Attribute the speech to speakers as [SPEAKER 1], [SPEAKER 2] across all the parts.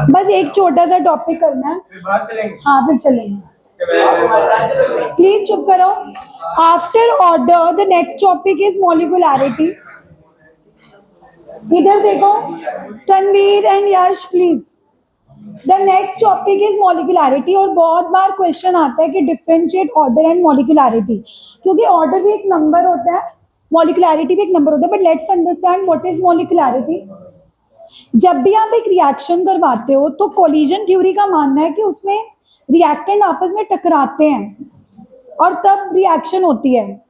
[SPEAKER 1] बस एक छोटा सा टॉपिक करना है। हाँ फिर चलेंगे। प्लीज चुप करो। After order the next topic is molecularity. इधर देखो, Tanveer and Yash please. The next topic is molecularity. और बहुत बार क्वेश्चन आता है कि डिफरेंशिएट ऑर्डर एंड मॉलिकुलैरिटी, क्योंकि ऑर्डर भी एक नंबर होता है, मॉलिकुलैरिटी भी एक नंबर होता है। But let's understand what is molecularity. जब भी आप एक रिएक्शन करवाते हो तो कोलिजन थ्योरी का मानना है कि उसमें रिएक्टेंट आपस में टकराते हैं और तब रिएक्शन होती है।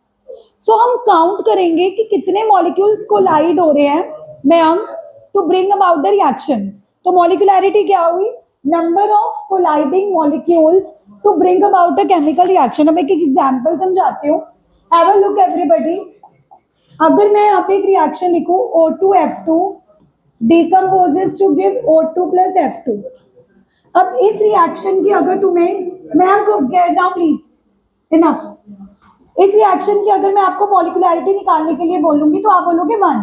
[SPEAKER 1] सो हम काउंट करेंगे कि कितने मॉलिक्यूल्स कोलाइड हो रहे हैं मयंक to bring about the reaction. तो मॉलिकुलैरिटी क्या हुई? Number of colliding molecules to bring about a chemical reaction. अब एक एग्जांपल समझाती हूँ। Have a look everybody. अगर मैं यहाँ पे एक रिएक्शन लिखूं O2F2 decomposes to give O2 plus F2। अब इस रिएक्शन की अगर तुम्हें, मैं आपको गेट डाउन प्लीज, इनफ। इस रिएक्शन की अगर मैं आपको मॉलिकुलैरिटी निकालने के लिए बोलूंगी तो आप बोलोगे 1,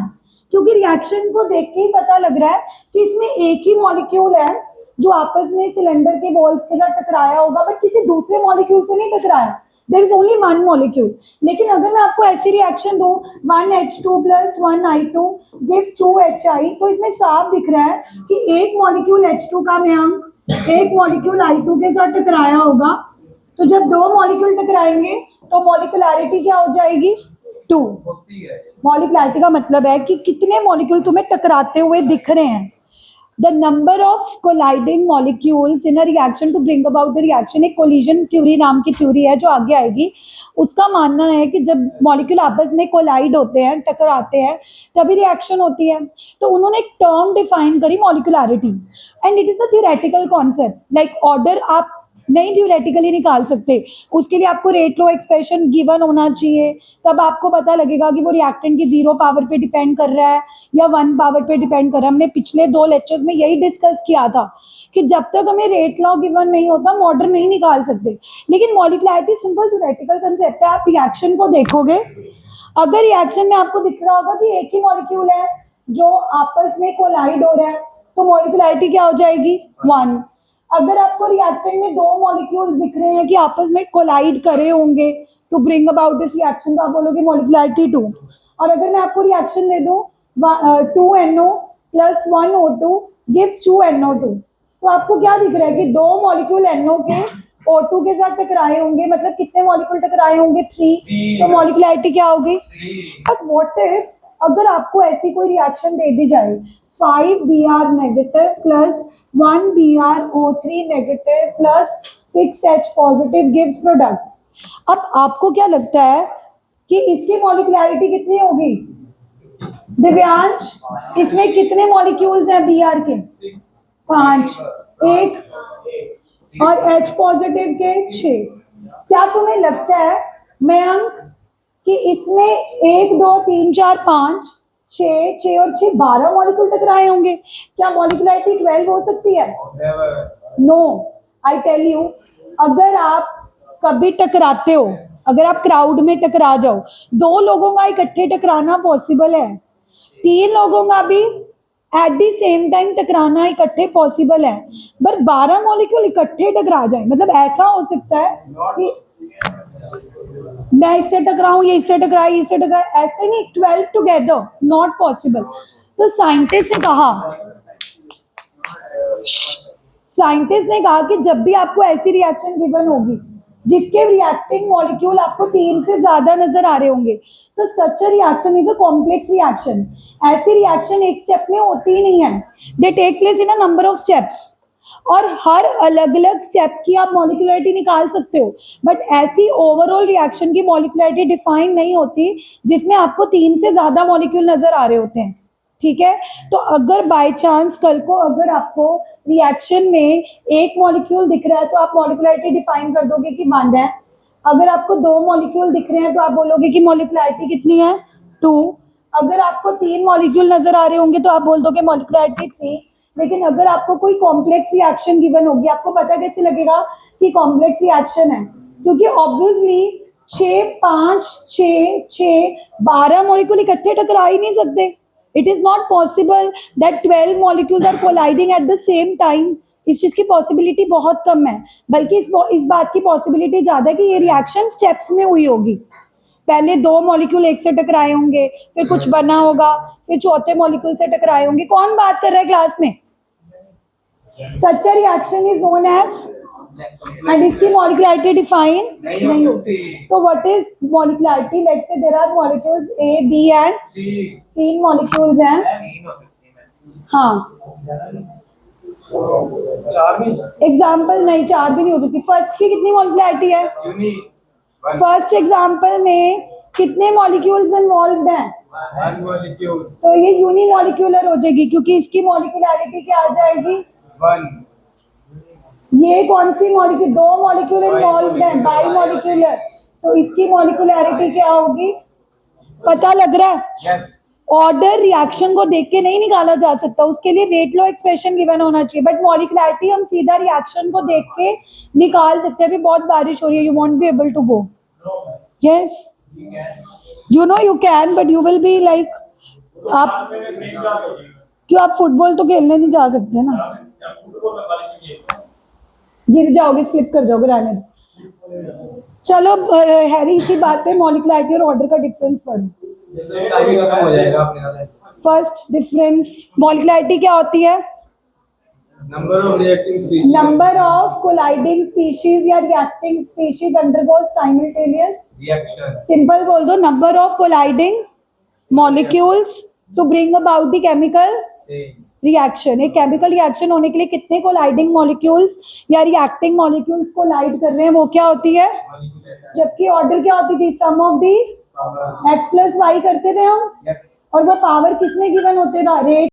[SPEAKER 1] क्योंकि रिएक्शन को देख के ही पता लग रहा है कि इसमें एक ही मॉलिक्यूल है जो आपस में सिलेंडर के वॉल्स के साथ टकराया होगा, बट किसी दूसरे मॉलिक्यूल से नहीं टकराया। There is only one molecule. लेकिन अगर मैं आपको ऐसी रिएक्शन दूं 1H2 plus 1I2 give 2HI, तो इसमें साफ दिख रहा है कि एक मॉलिक्यूल H2 का मयंक एक मॉलिक्यूल I2 के साथ टकराया होगा। तो जब दो मॉलिक्यूल टकराएंगे तो मॉलिकुलैरिटी क्या हो जाएगी? 2। मॉलिकुलैरिटी का मतलब है कि कितने मॉलिक्यूल तुम्हें टकराते हुए दिख रहे हैं। The number of colliding molecules in a reaction to bring about the reaction. एक कोलिजन थ्योरी नाम की थ्योरी है जो आगे आएगी। उसका मानना है कि जब मॉलिक्यूल आपस में कोलाइड होते हैं, टकराते हैं, तभी रिएक्शन होती है। तो उन्होंने एक टर्म डिफाइन करी, molecularity, and it is a theoretical concept. Like order आप नहीं थ्योरेटिकली निकाल सकते, उसके लिए आपको रेट लॉ एक्सप्रेशन गिवन होना चाहिए, तब आपको पता लगेगा कि वो रिएक्टेंट की 0 पावर पे डिपेंड कर रहा है या 1 पावर पे डिपेंड कर रहा है। हमने पिछले 2 लेक्चर्स में यही डिस्कस किया था कि जब तक हमें रेट लॉ गिवन नहीं होता हम ऑर्डर नहीं निकाल सकते। लेकिन मॉलिकुलैरिटी सिंपल थ्योरेटिकल कंसेप्ट है। आप रिएक्शन को देखोगे, अगर रिएक्शन में आपको दिख रहा होगा कि एक ही मॉलिक्यूल है जो आपस में कोलाइड हो रहा है, तो मॉलिकुलैरिटी क्या हो जाएगी? 1। अगर आपको रिएक्टेंट में 2 मॉलिक्यूल्स दिख रहे हैं कि आपस में कोलाइड करे होंगे to bring about this reaction, तो आप बोलोगे मॉलिकुलैरिटी 2। और अगर मैं आपको रिएक्शन दे दूं 2NO plus 1O2 give 2NO2, तो आपको क्या दिख रहा है कि 2 मॉलिक्यूल NO के O2 के साथ टकराए होंगे, मतलब कितने मॉलिक्यूल टकराए होंगे? 3। तो मॉलिकुलैरिटी क्या होगी? बट व्हाट इफ अगर आपको ऐसी कोई रिएक्शन दे दी जाए 5Br negative plus 1BrO3 negative plus 6H positive gives product. अब आपको क्या लगता है कि इसकी मॉलिकुलैरिटी कितनी होगी? दिव्यांश, इसमें कितने मॉलिक्यूल्स हैं Br के? 5। एक और H पॉजिटिव के 6। क्या तुम्हें लगता है मयंक कि इसमें 1 2 3 4 5 6 6 और 6 12 मॉलिक्यूल टकराए होंगे? क्या मॉलिकुलैरिटी 12 हो सकती है? नो। आई टेल यू, अगर आप कभी टकराते हो, अगर आप क्राउड में टकरा जाओ, 2 लोगों का इकट्ठे टकराना पॉसिबल है, 3 लोगों का भी एट दी सेम टाइम टकराना इकट्ठे पॉसिबल है, पर 12 मॉलिक्यूल इकट्ठे टकरा जाए, मतलब ऐसा हो सकता है कि मैं इससे टकराऊं, ये इससे टकराए, इससे टकराए, ऐसे नहीं, 12 टुगेदर, नॉट पॉसिबल। तो साइंटिस्ट ने कहा कि जब भी आपको ऐसी रिएक्शन गिवन होगी जिसके रिएक्टिंग मॉलिक्यूल आपको 3 से ज्यादा नजर आ रहे होंगे, तो such a reaction is a complex reaction. ऐसी रिएक्शन एक स्टेप में होती ही नहीं है, they take place in a number of steps, और हर अलग अलग स्टेप की आप मॉलिकुलैरिटी निकाल सकते हो, बट ऐसी ओवरऑल रिएक्शन की मॉलिकुलैरिटी डिफाइन नहीं होती जिसमें आपको 3 से ज्यादा मॉलिक्यूल नजर आ रहे होते हैं। ठीक है, तो अगर बाय चांस कल को अगर आपको रिएक्शन में एक मॉलिक्यूल दिख रहा है तो आप मॉलिकुलैरिटी डिफाइन कर दोगे कि 1 है। अगर आपको 2 मॉलिक्यूल दिख रहे हैं तो आप बोलोगे कि मॉलिकुलैरिटी कितनी है? 2। अगर आपको 3 मॉलिक्यूल नजर आ रहे होंगे तो आप बोल दोगे मॉलिकुलैरिटी 3। लेकिन अगर आपको कोई कॉम्प्लेक्स रिएक्शन गिवन होगी, आपको पता कैसे लगेगा कि कॉम्प्लेक्स रिएक्शन है? क्योंकि ऑब्वियसली 6 5 6 6 12 मॉलिक्यूल इकट्ठे टकरा ही नहीं सकते। It is not possible that 12 molecules are colliding at the same time. इस चीज की पॉसिबिलिटी बहुत कम है, बल्कि इस बात की पॉसिबिलिटी ज्यादा है कि ये रिएक्शन स्टेप्स में हुई होगी. पहले 2 मॉलिक्यूल एक से टकराए होंगे, फिर कुछ बना होगा, फिर चौथे मॉलिक्यूल से टकराए होंगे. कौन बात कर रहा है क्लास में? Such a reaction is known as, and इसकी मॉलिक्युलरिटी डिफाइन नहीं होती. तो what is molecularity? Let's say there are molecules A B and C. 3 molecules हैं. हाँ, एग्जाम्पल नहीं, 4 भी नहीं हो सकती. फर्स्ट की कितनी मॉलिक्युलरिटी है? फर्स्ट एग्जाम्पल में कितने मॉलिक्यूल्स इन्वॉल्व हैं? तो ये यूनिमॉलिक्यूलर हो जाएगी, क्योंकि इसकी मॉलिक्युलरिटी क्या आ जाएगी?
[SPEAKER 2] 1.
[SPEAKER 1] ये कौन सी मॉलिक्यूल? 2 मॉलिक्यूल इन्वॉल्व है, बाई मॉलिक्यूलर. तो इसकी मॉलिक्युलरिटी क्या होगी? पता लग रहा है?
[SPEAKER 2] Yes.
[SPEAKER 1] ऑर्डर रिएक्शन को देख के नहीं निकाला जा सकता, उसके लिए रेट लॉ एक्सप्रेशन गिवन होना चाहिए. बट मॉलिक्युलरिटी हम सीधा रिएक्शन को देख के निकाल सकते हैं. अभी बहुत बारिश हो रही है, you won't be able to go? Yes, you know you can, but you will be like, आप क्यों, आप फुटबॉल तो खेलने नहीं जा सकते ना, गिर जाओगे, स्लिप कर जाओगे. रहने दो. चलो हैरी, इसी बात पे मॉलिक्युलरिटी और ऑर्डर का डिफरेंस पढ़ो.
[SPEAKER 2] खत्म हो जाएगा अपने.
[SPEAKER 1] फर्स्ट डिफरेंस, मॉलिक्युलरिटी क्या होती है?
[SPEAKER 2] Number of reacting species.
[SPEAKER 1] Number of colliding species या reacting species undergo simultaneous
[SPEAKER 2] reaction.
[SPEAKER 1] Simple बोल दो, number of colliding molecules to bring about the chemical reaction. एक केमिकल रिएक्शन होने के लिए कितने कोलाइडिंग मॉलिक्यूल्स या रिएक्टिंग मॉलिक्यूल्स कोलाइड कर रहे हैं, वो क्या होती है? जबकि ऑर्डर क्या होती थी? Sum of the x plus y करते थे हम.
[SPEAKER 2] Yes.
[SPEAKER 1] और वो पावर किसमें गिवन होते था? रेट